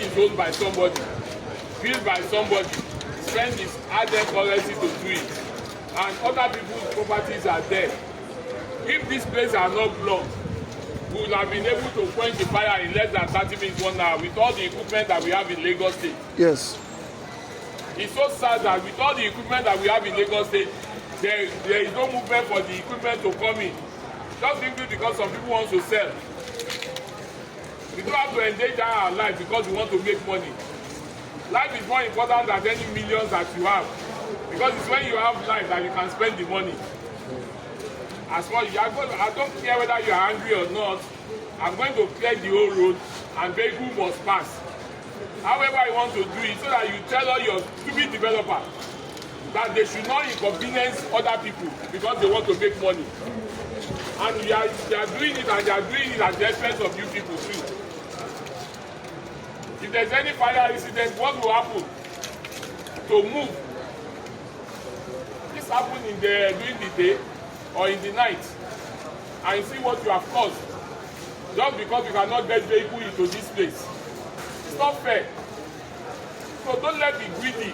is owned by somebody, built by somebody, spend his hard-earned currency to do it, and other people's properties are there. If these places are not blocked, we would have been able to quench the fire in less than 30 minutes, 1 hour, with all the equipment that we have in Lagos State. Yes. It's so sad that with all the equipment that we have in Lagos State, there is no movement for the equipment to come in. Just simply because some people want to sell. We don't have to endanger our life because we want to make money. Life is more important than any millions that you have. Because it's when you have life that you can spend the money. As much as I don't care whether you are angry or not, I'm going to clear the whole road and vehicle must pass. However I want to do it, so that you tell all your stupid developers that they should not inconvenience other people because they want to make money. And they are doing it, and they are doing it at the expense of you people too. If there's any fire incident, what will happen? To move. This happens during the day or in the night, and you see what you have caused just because you cannot get vehicle into this place. It's not fair. So don't let me be greedy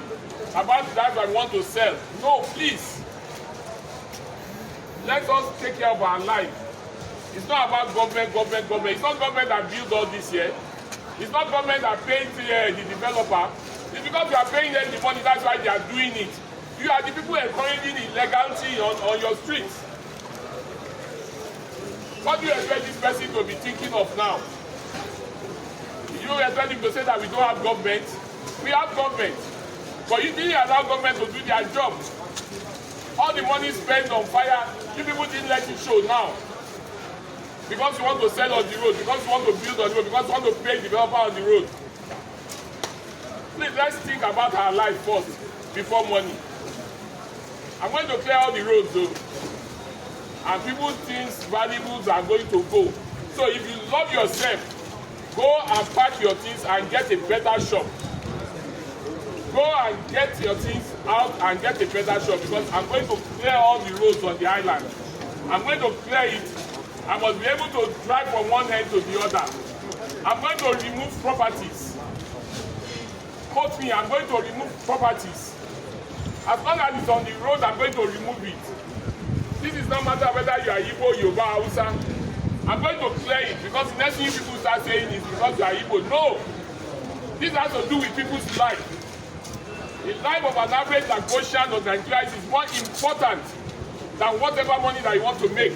about that I want to sell. No, please. Let us take care of our life. It's not about government. It's not government that built all this here. It's not government that pays the developer. It's because you are paying them the money, that's why they are doing it. You are the people encouraging illegality on your streets. What do you expect this person to be thinking of now? You expect him to say that we don't have government? We have government. But you didn't allow government to do their job. All the money spent on fire, you people didn't let it show now. Because you want to sell on the road, because you want to build on the road, because you want to pay developer on the road. Please, let's think about our life first before money. I'm going to clear all the roads though. And people's things, valuables are going to go. So if you love yourself, go and pack your things and get a better shop. Go and get your things out and get a better shop, because I'm going to clear all the roads on the island. I'm going to clear it. I must be able to drive from one end to the other. I'm going to remove properties. Quote me, I'm going to remove properties. As long as it's on the road, I'm going to remove it. This is no matter whether you are Igbo, Yoruba, Hausa. I'm going to clear it, because the next thing people start saying is because you are Igbo. No! This has to do with people's life. The life of an average Lagosian or Nigerian is more important than whatever money that you want to make.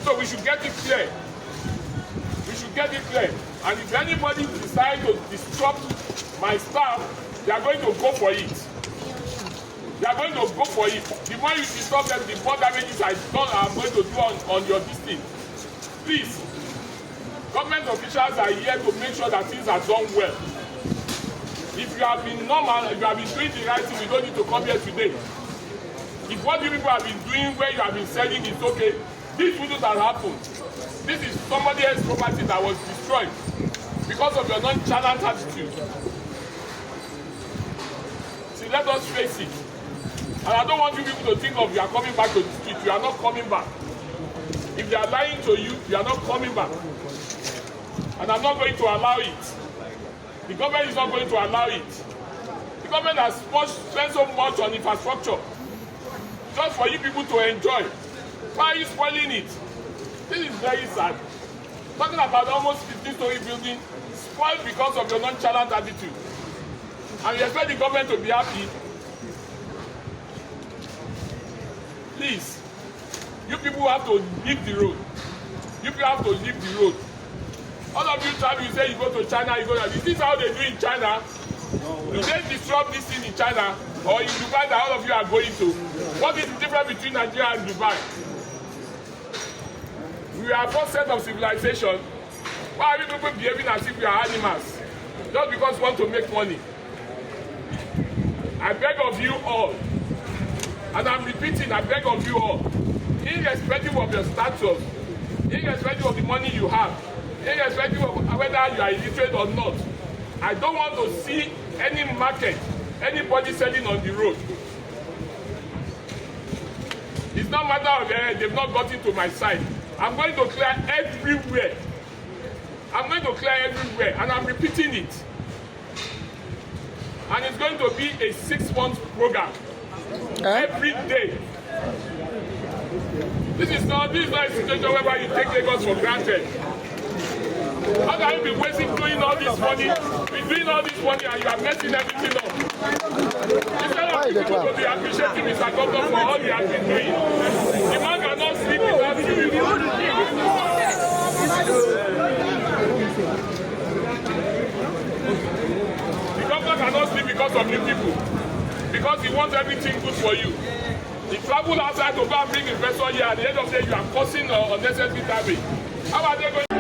So we should get it clear. We should get it clear. And if anybody decides to disrupt my staff, they are going to go for it. They are going to go for it. The more you disrupt them, the more damages I'm going to do on your district. Please, government officials are here to make sure that things are done well. If you have been normal, if you have been doing the right thing, you don't need to come here today. If what you people have been doing where you have been selling is okay, this wouldn't have happened. This is somebody else's property that was destroyed because of your nonchalant attitude. See, let us face it. And I don't want you people to think of you are coming back to the street. You are not coming back. If they are lying to you, you are not coming back. And I'm not going to allow it. The government is not going to allow it. The government has spent so much on infrastructure just for you people to enjoy. Why are you spoiling it? This is very sad. Talking about almost 15-story building spoiled because of your nonchalant attitude. And you expect the government to be happy? Please, you people have to leave the road. You people have to leave the road. All of you travel, you say you go to China, you go to... Is this how they do in China? Do they disrupt this thing in China? Or in Dubai that all of you are going to? What is the difference between Nigeria and Dubai? We are first set of civilization. Why are you people behaving as if we are animals? Just because you want to make money. I beg of you all, and I'm repeating, I beg of you all, irrespective of your status, irrespective of the money you have, irrespective of whether you are illiterate or not, I don't want to see any market, anybody selling on the road. It's not matter of they've not gotten to my side. I'm going to clear everywhere. I'm going to clear everywhere, and I'm repeating it. And it's going to be a 6-month program. Every day. This is not a situation whereby you take Lagos for granted. How can you be wasting doing all this money, and you are messing everything up? Instead of people to be appreciating Mr. Governor for all he has been doing, the man cannot sleep without you. The governor cannot sleep because of new people, because he wants everything good for you. He travel outside to go and bring investor here. At the end of the day, you are causing unnecessary damage. How are they going?